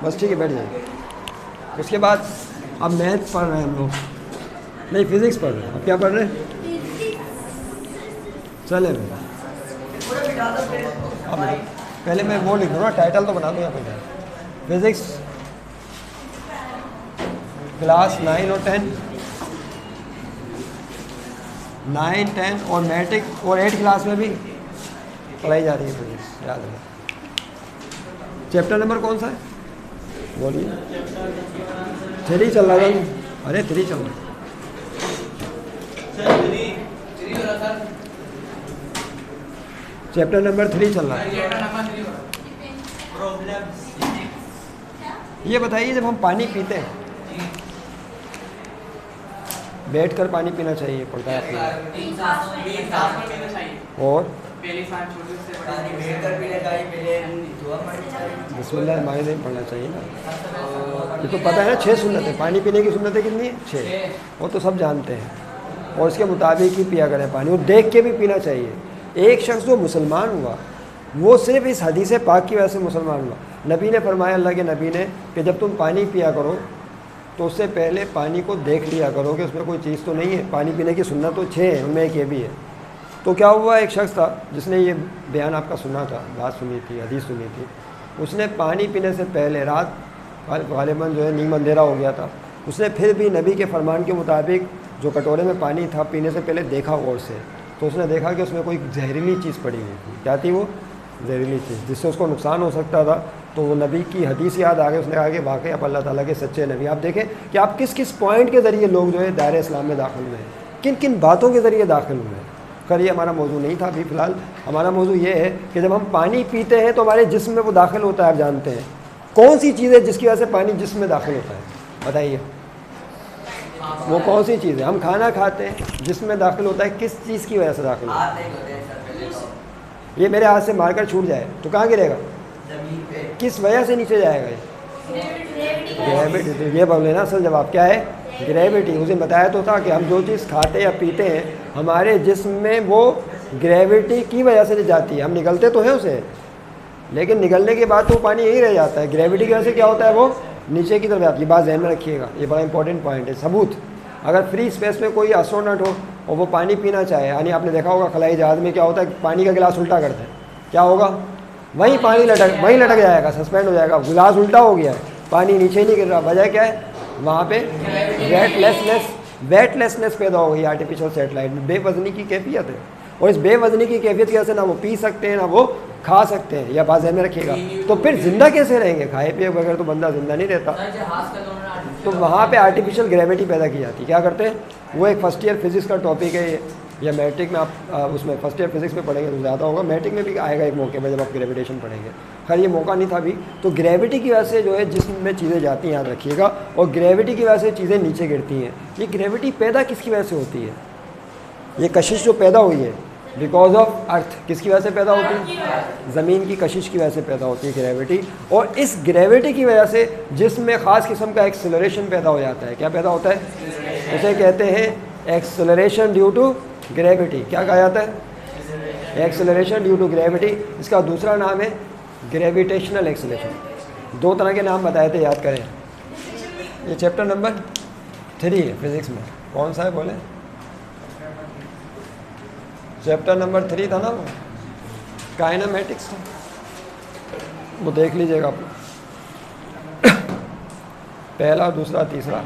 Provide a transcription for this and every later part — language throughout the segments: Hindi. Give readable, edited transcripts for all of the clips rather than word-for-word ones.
बस ठीक है, बैठ जाइए। उसके बाद अब मैथ पढ़ रहे हैं हम लोग, नहीं फिज़िक्स पढ़ रहे हैं। अब क्या पढ़ रहे हैं? चले बेटा, अब पहले मैं वो लिख दूँ ना, टाइटल तो बना दूँ यहाँ पे। फिज़िक्स क्लास 9 और 10, 9, 10 और मैट्रिक और 8 क्लास में भी पढ़ाई जा रही है फिज़िक्स, याद रखना। चैप्टर नंबर कौन सा है बोलिए? 3 चल रहा है। अरे 3 चल रहा है। चैप्टर नंबर 3 चल रहा है। ये बताइए, जब हम पानी पीते हैं, बैठ कर पानी पीना चाहिए पड़ता है आपको, और बिस्मिल्लाह माने नहीं पढ़ना चाहिए ना। ये तो पता है ना, 6 सुन्नतें, पानी पीने की सुन्नतें कितनी है? 6। वो तो सब जानते हैं, और इसके मुताबिक ही पिया करें पानी, और देख के भी पीना चाहिए। एक शख्स जो मुसलमान हुआ वो सिर्फ इस हदीस पाक की वजह से मुसलमान हुआ। नबी ने फरमाया, अल्लाह के नबी ने, कि जब तुम पानी पिया करो तो उससे पहले पानी को देख लिया करो कि उसमें कोई चीज़ तो नहीं है। पानी पीने की सुन्नत तो 6 है, उनमें एक ये भी है। तो क्या हुआ, एक शख्स था जिसने ये बयान आपका सुना था, बात सुनी थी, हदीस सुनी थी। उसने पानी पीने से पहले, रात गालिबन जो है नींद अंधेरा हो गया था, उसने फिर भी नबी के फरमान के मुताबिक जो कटोरे में पानी था पीने से पहले देखा गौर से, तो उसने देखा कि उसमें कोई जहरीली चीज़ पड़ी हुई थी। क्या थी वो? जहरीली चीज़, जिससे उसको नुकसान हो सकता था। तो वो नबी की हदीस याद आ गई। उसने कहा कि वाकई आप अल्लाह ताला के सच्चे नबी। आप देखें कि आप किस किस पॉइंट के ज़रिए लोग जो है दायरे इस्लाम में दाखिल हुए हैं, किन किन बातों के ज़रिए दाखिल हुए हैं। खैर ये हमारा मौजू नहीं था अभी फ़िलहाल। हमारा मौजू ये है कि जब हम पानी पीते हैं तो हमारे जिस्म में वो दाखिल होता है। आप जानते हैं कौन सी चीज़ है जिसकी वजह से पानी जिस्म में दाखिल होता है? बताइए, वो कौन सी चीज़ है? हम खाना खाते हैं, जिस्म में दाखिल होता है, किस चीज़ की वजह से दाखिल होता है? ये मेरे हाथ से मारकर छूट जाए तो कहाँ गिरेगा? किस वजह से नीचे जाएगा? ग्रेविटी। तो ये बोले ना, असल जवाब क्या है? ग्रेविटी। उसे बताया तो था कि हम जो चीज़ खाते या पीते हैं हमारे जिस्म में वो ग्रेविटी की वजह से जाती है। हम निकलते तो हैं उसे, लेकिन निकलने के बाद तो पानी यही रह जाता है। ग्रेविटी की वजह से क्या होता है? वो नीचे की तरफ जाती है। बात ध्यान में रखिएगा, ये बड़ा इंपॉर्टेंट पॉइंट है। सबूत, अगर फ्री स्पेस में कोई एस्ट्रोनॉट हो और वो पानी पीना चाहे, यानी आपने देखा होगा खलाई जहाज़ में क्या होता है, पानी का गिलास उल्टा करते हैं, क्या होगा? वहीं पानी वहीं लटक जाएगा, सस्पेंड हो जाएगा। गिलास उल्टा हो गया है, पानी नीचे नहीं गिर रहा। वजह क्या है? वहाँ पे वेटलेसनेस पैदा हो गई आर्टिफिशियल सेटेलाइट में। बेवजनी की कैफियत है, और इस बेवजनी की कैफियत की वजह से ना वो पी सकते हैं ना वो खा सकते हैं। या बात ध्यान में रखिएगा। तो फिर जिंदा कैसे रहेंगे? खाए पिए बगैर तो बंदा जिंदा नहीं रहता। तो वहाँ पे आर्टिफिशियल ग्रेविटी पैदा की जाती है। क्या करते हैं? वो एक फर्स्ट ईयर फिजिक्स का टॉपिक है ये, या मैट्रिक में आप उसमें फर्स्ट ईयर फिजिक्स में पढ़ेंगे तो ज़्यादा होगा। मैट्रिक में भी आएगा एक मौके पर जब आप ग्रेविटेशन पढ़ेंगे। खैर ये मौका नहीं था अभी। तो ग्रेविटी की वजह से जो है जिस्म में चीज़ें जाती हैं, याद रखिएगा, और ग्रेविटी की वजह से चीज़ें नीचे गिरती हैं। ये ग्रेविटी पैदा किसकी वजह से होती है? ये कशिश जो पैदा हुई है बिकॉज ऑफ अर्थ, किसकी वजह से पैदा होती है? ज़मीन की कशिश की वजह से पैदा होती है ग्रेविटी। और इस ग्रेविटी की वजह से जिस्म में ख़ास किस्म का एक्सेलरेशन पैदा हो जाता है। क्या पैदा होता है? उसे कहते हैं एक्सेलरेशन ड्यू टू ग्रेविटी। क्या कहा जाता है? Acceleration due to gravity. इसका दूसरा नाम है ग्रेविटेशनल एक्सेलरेशन। 2 तरह के नाम बताए थे, याद करें। ये चैप्टर नंबर 3 है फिज़िक्स में। कौन सा है बोले? चैप्टर नंबर 3 था ना वो, काइनेमेटिक्स था, वो देख लीजिएगा आप। पहला, दूसरा, तीसरा,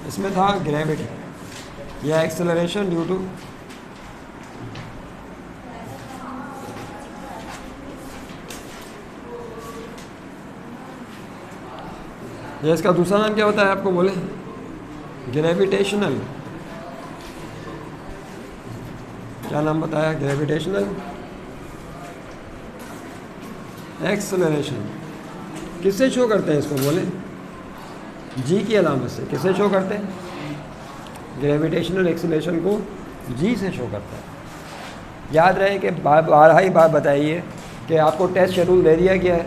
इसमें था ग्रेविटी या एक्सेलरेशन ड्यू टू ये। इसका दूसरा नाम क्या होता है आपको बोले? ग्रेविटेशनल। क्या नाम बताया? Gravitational acceleration. किससे शो करते हैं इसको बोले? जी की अलामत से। किससे शो करते हैं? ग्रेविटेशनल एक्सेलरेशन को जी से शो करता है। याद रहे कि बारहा ही बात बताइए कि आपको टेस्ट शेड्यूल दे दिया गया है,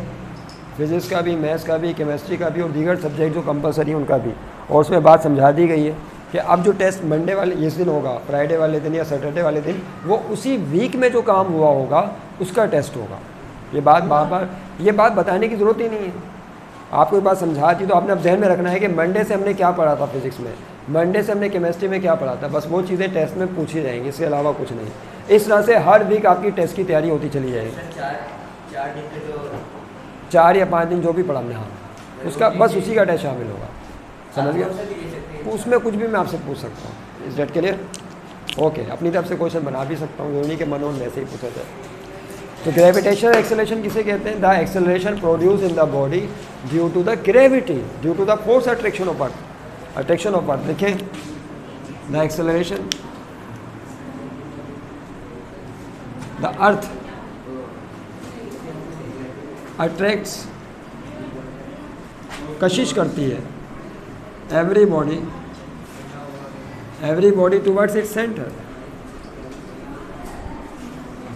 फिज़िक्स का भी, मैथ्स का भी, केमिस्ट्री का भी, और दीगर सब्जेक्ट जो कंपलसरी हैं उनका भी। और उसमें बात समझा दी गई है कि अब जो टेस्ट मंडे वाले इस दिन होगा, फ्राइडे वाले दिन या सैटरडे वाले दिन, वो उसी वीक में जो काम हुआ होगा उसका टेस्ट होगा। ये बात बार ये बात बताने की ज़रूरत ही नहीं है। आपको एक बात समझा दी तो आपने अब जहन में रखना है कि मंडे से हमने क्या पढ़ा था फिजिक्स में, मंडे से हमने केमिस्ट्री में क्या पढ़ा था, बस वो चीज़ें टेस्ट में पूछी जाएंगी, इसके अलावा कुछ नहीं। इस तरह से हर वीक आपकी टेस्ट की तैयारी होती चली जाएगी। 4 या 5 दिन जो भी पढ़ा हमने, हाँ उसका बस उसी का टेस्ट शामिल होगा, समझ गया। उसमें कुछ भी मैं आपसे पूछ सकता हूँ। इस डेट के लिए ओके, अपनी तरफ से क्वेश्चन बना भी सकता हूँ, उन्हीं के मनोन में से ही पूछा जाए। तो ग्रेविटेशनल एक्सेलरेशन किसे कहते हैं? The acceleration produce in the body due to the gravity, due to the force attraction of earth. Attraction of earth देखें, the acceleration, the earth attracts, कशिश करती है every body towards its center,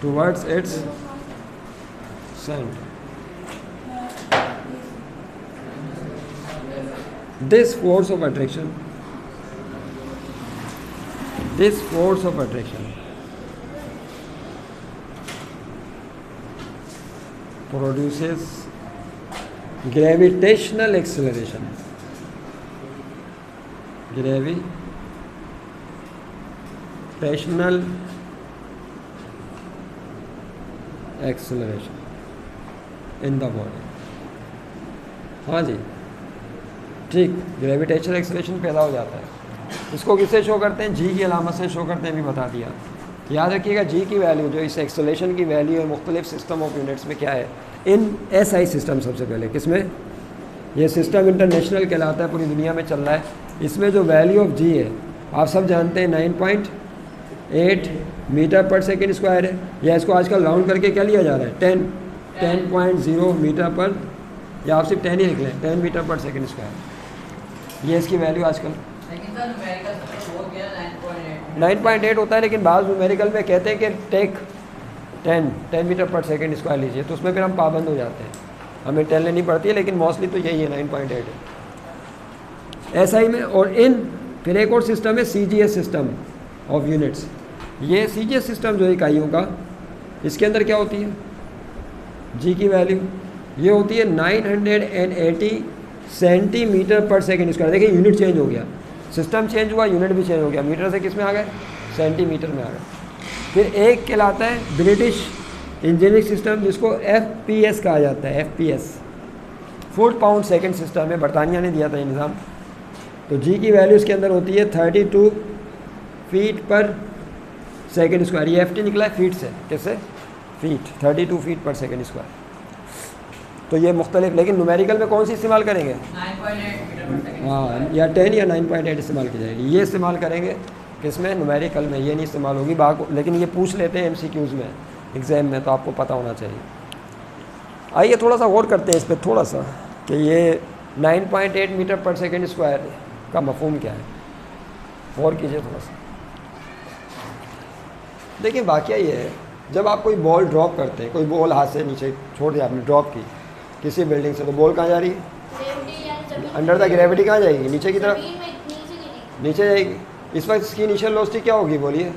towards its center. This force of attraction produces gravitational acceleration. Gravitational acceleration in the body. हाँ जी ठीक, ग्रेविटेशनल एक्सेलरेशन पैदा हो जाता है। इसको किससे शो करते हैं? जी की अलामत से शो करते हैं, भी बता दिया। याद रखिएगा जी की वैल्यू, जो इस एक्सेलरेशन की वैल्यू है मुख्तलिफ सिस्टम ऑफ यूनिट्स में क्या है, इन SI सिस्टम सबसे पहले, किसमें? ये सिस्टम इंटरनेशनल कहलाता है, पूरी दुनिया में चल रहा है। इसमें जो वैल्यू ऑफ जी है आप सब जानते हैं 9.8 मीटर पर सेकेंड स्क्वायर है, या इसको आजकल राउंड करके क्या लिया जा रहा है 10.0 मीटर पर, या आप सिर्फ 10 ही लिख लें, 10 मीटर पर सेकेंड स्क्वायर, ये इसकी वैल्यू आजकल 9.8 होता है। लेकिन बाद न्यूमेरिकल में कहते हैं कि टेक 10 मीटर पर सेकेंड स्क्वायर लीजिए, तो उसमें फिर हम पाबंद हो जाते हैं, हमें 10 लेनी पड़ती है, लेकिन मोस्टली तो यही है 9.8 है SI में। और इन फिर एक और सिस्टम है CGS सिस्टम ऑफ यूनिट्स। ये CGS सिस्टम जो इकाइयों का, इसके अंदर क्या होती है? जी की वैल्यू ये होती है 980 सेंटीमीटर पर सेकेंड स्क्वायर। देखिए यूनिट चेंज हो गया, सिस्टम चेंज हुआ, यूनिट भी चेंज हो गया, मीटर से किस में आ गए? सेंटीमीटर में आ गए। फिर एक कहलाता है ब्रिटिश इंजीनियरिंग सिस्टम, जिसको FPS कहा जाता है, FPS foot pound second system है, बरतानिया ने दिया था ये निज़ाम। तो जी की वैल्यू इसके अंदर होती है 32 फीट पर सेकेंड स्क्वायर। ये FT निकला है फीट से, कैसे? फीट, 32 फीट पर सेकेंड स्क्वायर। तो ये मुख्तलिफ, लेकिन न्यूमेरिकल में कौन सी इस्तेमाल करेंगे? 9.8 हाँ, या 10 या 9.8 इस्तेमाल की जाएगी। ये इस्तेमाल करेंगे किसमें? न्यूमेरिकल में। ये नहीं इस्तेमाल होगी लेकिन ये पूछ लेते हैं MCQs में, एग्ज़ाम में, तो आपको पता होना चाहिए। आइए थोड़ा सा गौर करते हैं इस पर थोड़ा सा, कि ये 9.8 मीटर पर सेकेंड स्क्वायर का मफहूम क्या है। गौर कीजिए थोड़ा सा। देखिए वाक़या ये है, जब आप कोई बॉल ड्रॉप करते हैं, कोई बॉल हाथ से नीचे छोड़ दिया आपने, ड्रॉप की किसी बिल्डिंग से, तो बॉल कहाँ जा रही है? अंडर द ग्रेविटी कहाँ जाएगी? नीचे की तरफ, नीचे जाएगी। इस वक्त इसकी इनिशियल वेलोसिटी क्या होगी बोलिए?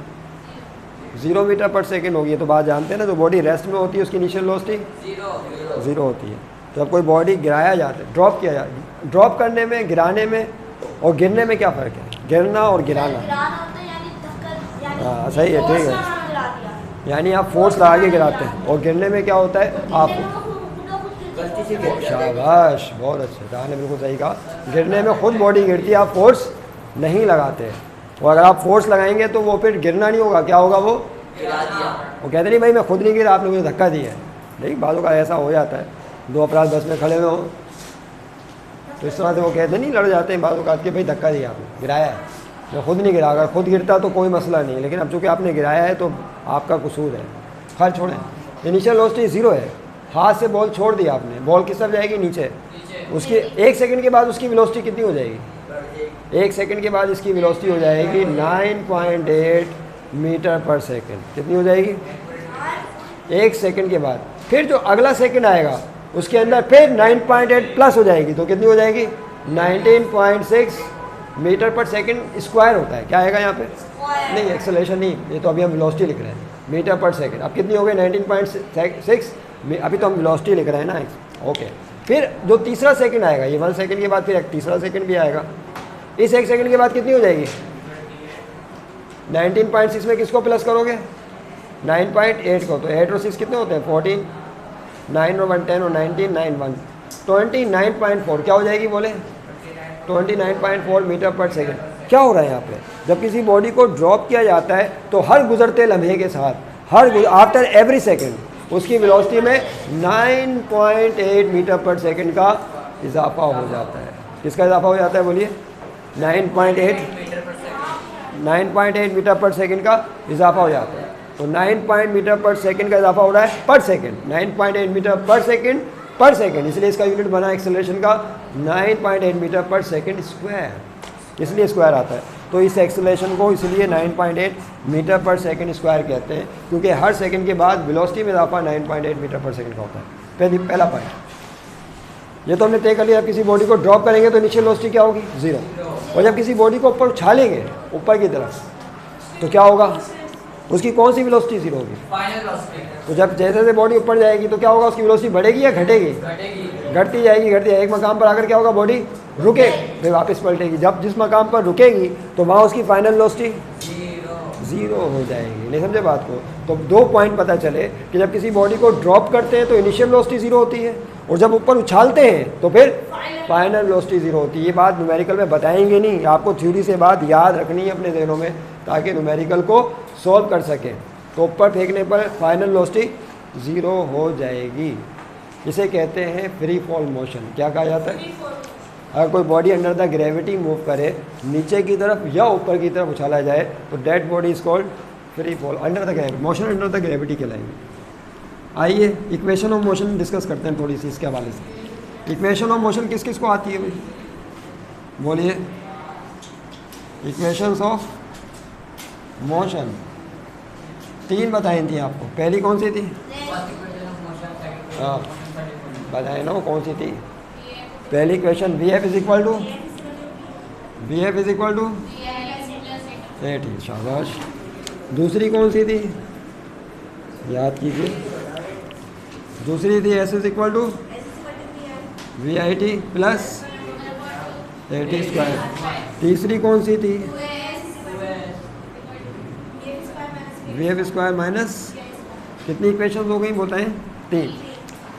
0 मीटर पर सेकेंड होगी। तो बात जानते हैं ना, जो बॉडी रेस्ट में होती है उसकी इनिशियल वेलोसिटी 0 होती है। तो जब कोई बॉडी गिराया जाता है, ड्रॉप किया जाता है, ड्रॉप करने में, गिराने में और गिरने में क्या फ़र्क है? गिरना और गिराना। हाँ सही है, ठीक है। यानी आप फोर्स लगा के गिराते हैं, और गिरने में क्या होता है? आप शाबाश, बहुत अच्छे, आपने बिल्कुल सही कहा। गिरने में खुद बॉडी गिरती है, आप फोर्स नहीं लगाते। और अगर आप फोर्स लगाएंगे तो वो फिर गिरना नहीं होगा, क्या होगा? वो कहते नहीं भाई मैं खुद नहीं गिरा, आपने मुझे धक्का दिया है। नहीं, बातों का ऐसा हो जाता है, 2 अपराध बस में खड़े हुए हो तो इस तरह से वो कहते नहीं, लड़ जाते हैं बातों का कि भाई धक्का दिया आपने, गिराया है। मैं खुद नहीं गिरा, अगर खुद गिरता तो कोई मसला नहीं, लेकिन अब चूँकि आपने गिराया है तो आपका कसूर है। खैर छोड़ें, इनिशियल वेलोसिटी 0 है, हाथ से बॉल छोड़ दिया आपने, बॉल किस तरफ जाएगी? नीचे। उसकी 1 सेकंड के बाद उसकी वेलोसिटी कितनी हो जाएगी? 1 सेकंड के बाद इसकी वेलोसिटी हो जाएगी 9.8 मीटर पर सेकंड। कितनी हो जाएगी? 1 सेकंड के बाद। फिर जो अगला सेकंड आएगा उसके अंदर फिर 9.8 प्लस हो जाएगी, तो कितनी हो जाएगी? 19.6 मीटर पर सेकंड स्क्वायर होता है। क्या आएगा यहाँ पे? नहीं, एक्सेलरेशन नहीं, ये तो अभी हम वेलोसिटी लिख रहे हैं, मीटर पर सेकंड। अब कितनी हो गई? 19.6 अभी तो हम वेलोसिटी लिख रहे हैं ना। ओके, फिर जो तीसरा सेकंड आएगा, ये 1 सेकंड के बाद फिर एक तीसरा सेकंड भी आएगा। इस 1 सेकंड के बाद कितनी हो जाएगी? 19.6 में किसको प्लस करोगे? 9.8 को। तो 8 और 6 कितने होते हैं? 14, 9 और 1 10 और 19, 9 1 29.4 क्या हो जाएगी बोले? 29.4 मीटर पर सेकंड। क्या हो रहा है यहाँ पे? जब किसी बॉडी को ड्रॉप किया जाता है तो हर गुजरते लम्हे के साथ, आफ्टर एवरी सेकंड उसकी वेलोसिटी में 9.8 मीटर पर सेकंड का इजाफा हो जाता है। किसका इजाफा हो जाता है बोलिए? 9.8 मीटर पर सेकंड का इजाफा हो जाता है। तो 9 मीटर पर सेकंड का इजाफा हो रहा है पर सेकंड, 9.8 मीटर पर सेकंड, इसलिए इसका यूनिट बना एक्सेलरेशन का 9.8 मीटर पर सेकंड स्क्वायर, इसलिए स्क्वायर आता है। तो इस एक्सेलरेशन को इसलिए 9.8 मीटर पर सेकंड स्क्वायर कहते हैं, क्योंकि हर सेकंड के बाद वेलोसिटी में इजाफा 9.8 मीटर पर सेकंड का होता है। पहला पॉइंट ये तो हमने तय कर लिया। किसी बॉडी को ड्रॉप करेंगे तो इनिशियल वेलोसिटी क्या होगी? 0। और जब किसी बॉडी को ऊपर उछालेंगे ऊपर की तरफ तो क्या होगा? उसकी कौन सी वेलोसिटी 0 होगी? तो जब जैसे जैसे बॉडी ऊपर जाएगी तो क्या होगा? उसकी वेलोसिटी बढ़ेगी या घटेगी? घटती जाएगी। एक मकाम पर आकर क्या होगा? बॉडी रुके, फिर वापस पलटेगी। जब जिस मकाम पर रुकेगी तो वहाँ उसकी फाइनल वेलोसिटी 0 हो जाएगी। नहीं समझे बात को? तो 2 पॉइंट पता चले कि जब किसी बॉडी को ड्रॉप करते हैं तो इनिशियल वेलोसिटी 0 होती है, और जब ऊपर उछालते हैं तो फिर फाइनल वेलोसिटी 0 होती है। ये बात न्यूमेरिकल में बताएंगे नहीं, आपको थ्योरी से बात याद रखनी है अपने ज़हनों में, ताकि न्यूमेरिकल को सॉल्व कर सकें। तो ऊपर फेंकने पर फाइनल वेलोसिटी 0 हो जाएगी। इसे कहते हैं फ्री फॉल मोशन। क्या कहा जाता है? अगर कोई body under the gravity move करे, नीचे की तरफ या ऊपर की तरफ उछाला जाए, तो that body is called free fall under the gravity, motion under the gravity कहलाएंगे। आइए इक्वेशन ऑफ मोशन डिस्कस करते हैं थोड़ी सी इसके हवाले से। इक्वेशन ऑफ मोशन किस किस को आती है भाई? बोलिए। इक्वेशंस ऑफ मोशन 3 बताई थी आपको। पहली कौन सी थी? हाँ बताए ना, कौन सी थी? पहली equation VF is equal to शाबाश। दूसरी कौन सी थी? याद कीजिए। दूसरी थी S is equal to VIT plus AT square. तीसरी कौन सी थी? VF स्क्वायर माइनस, कितनी इक्वेशंस हो गई बताएं? 3।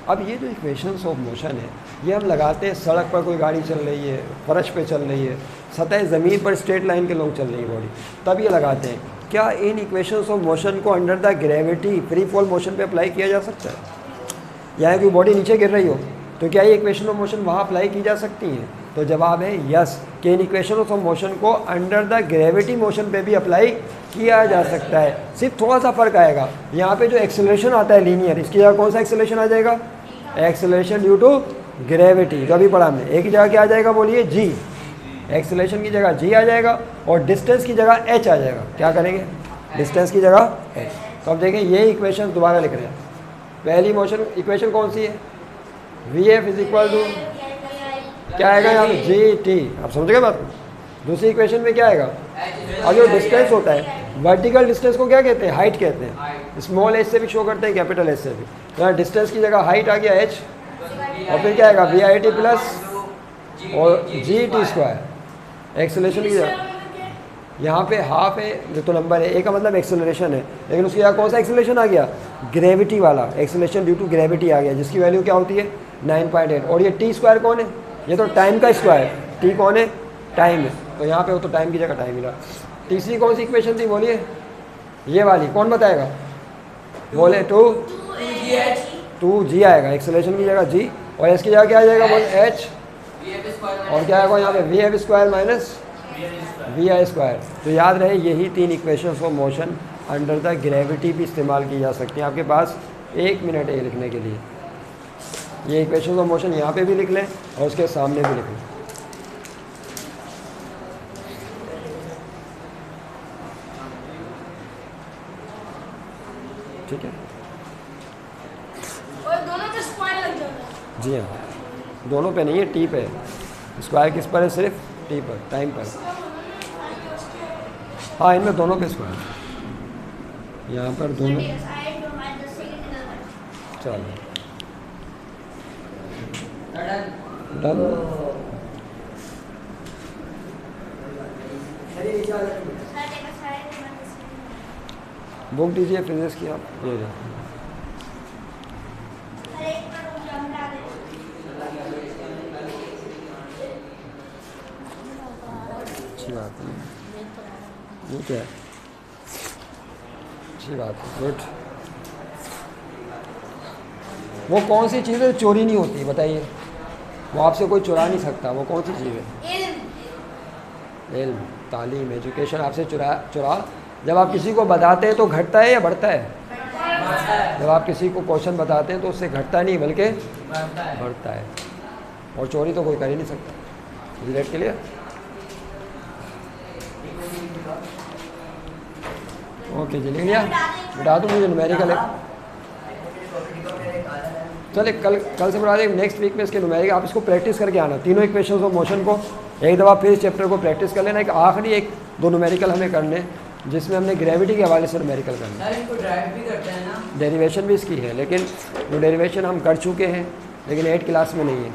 अब ये जो इक्वेशंस ऑफ मोशन है ये हम लगाते हैं सड़क पर, कोई गाड़ी चल रही है, फर्श पे चल रही है, सतह ज़मीन पर स्ट्रेट लाइन के लोग चल रही है बॉडी, तब ये लगाते हैं। क्या इन इक्वेशंस ऑफ मोशन को under the gravity free fall motion पे अप्लाई किया जा सकता है? या कोई बॉडी नीचे गिर रही हो तो क्या ये इक्वेशन ऑफ मोशन वहाँ अप्लाई की जा सकती है? तो जवाब है यस, कि इन इक्वेशन ऑफ मोशन को अंडर द ग्रेविटी मोशन पे भी अप्लाई किया जा सकता है। सिर्फ थोड़ा सा फ़र्क आएगा, यहाँ पे जो एक्सेलरेशन आता है लीनियर, इसकी जगह कौन सा एक्सेलरेशन आ जाएगा? एक्सेलरेशन ड्यू टू ग्रेविटी, जो अभी पढ़ा हमने। एक ही जगह क्या आ जाएगा बोलिए? जी। एक्सेलरेशन की जगह जी आ जाएगा और डिस्टेंस की जगह एच आ जाएगा। क्या करेंगे? डिस्टेंस की जगह एच। तो अब देखें ये इक्वेशन दोबारा लिख रहे हैं। पहली मोशन इक्वेशन कौन सी है? VF इज इक्वल टू क्या आएगा यहाँ पे? GT। आप समझ गए बात? दूसरी इक्वेशन में क्या आएगा? और जो डिस्टेंस होता है, वर्टिकल डिस्टेंस को क्या कहते हैं? हाइट कहते हैं। स्मॉल h से भी शो करते हैं, कैपिटल H से भी। तो डिस्टेंस की जगह हाइट आ गया h, और फिर क्या आएगा? VIT प्लस और GT स्क्वायर। एक्सेलरेशन की जगह यहाँ पे हाफ है, जो तो नंबर है, ए का मतलब एक्सेलरेशन है, लेकिन उसकी जगह कौन सा एक्सेलरेशन आ गया? ग्रेविटी वाला एक्सेलरेशन ड्यू टू ग्रेविटी आ गया, जिसकी वैल्यू क्या होती है? 9.8। और ये टी स्क्वायर कौन है? ये तो टाइम का स्क्वायर। टी कौन है? टाइम है। तो यहाँ पे वो तो टाइम की जगह टाइम मिला। तीसरी कौन सी इक्वेशन थी बोलिए? ये वाली। कौन बताएगा? बोले 2G आएगा, एक्सेलरेशन की जगह G, और इसकी जगह क्या आ जाएगा? बोले H, और क्या आएगा यहाँ पे? VF square minus VI square. तो याद रहे यही 3 equations of motion under the gravity भी इस्तेमाल की जा सकती हैं। आपके पास 1 मिनट है लिखने के लिए। ये इक्वेशंस ऑफ मोशन यहाँ पे भी लिख लें और उसके सामने भी लिख लें। ठीक है? और दोनों पे स्क्वायर लग जाता है। जी हाँ, दोनों पे नहीं है, टी पे। स्क्वायर किस पर है? सिर्फ टी पर, टाइम पर। हाँ, इनमें दोनों पे स्क्वायर। यहाँ पर दोनों चलो डन। डन। बुक दीजिए फिजिक्स की आप, ये देखो। अच्छी बात है, ये क्या है, अच्छी बात है, गुड। वो कौन सी चीज़ है जो चोरी नहीं होती, बताइए? वो आपसे कोई चुरा नहीं सकता, वो कौन सी चीज़ है? इल्म, तालीम, एजुकेशन आपसे चुरा जब आप किसी को बताते हैं तो घटता है या बढ़ता है? जब आप किसी को क्वेश्चन बताते हैं तो उससे घटता नहीं बल्कि बढ़ता है। और चोरी तो कोई कर ही नहीं सकता। रिलेट के लिए ओके जी, लिख लिया? बता दूँ मुझे न्यूमेरिकल है। चले कल से बता दें, नेक्स्ट वीक में इसके न्यूमेरिकल आप इसको प्रैक्टिस करके आना, तीनों इक्वेशंस ऑफ मोशन को एक दफ़ा फिर इस चैप्टर को प्रैक्टिस कर लेना। एक आखिरी एक दो न्यूमेरिकल हमें करने जिसमें हमने ग्रेविटी के हवाले से न्यूमेरिकल करना। सर इनको ड्राइव भी करते हैं ना? डेरिवेशन भी इसकी है, लेकिन वो डेरिवेशन हम कर चुके हैं, लेकिन 8 क्लास में नहीं है।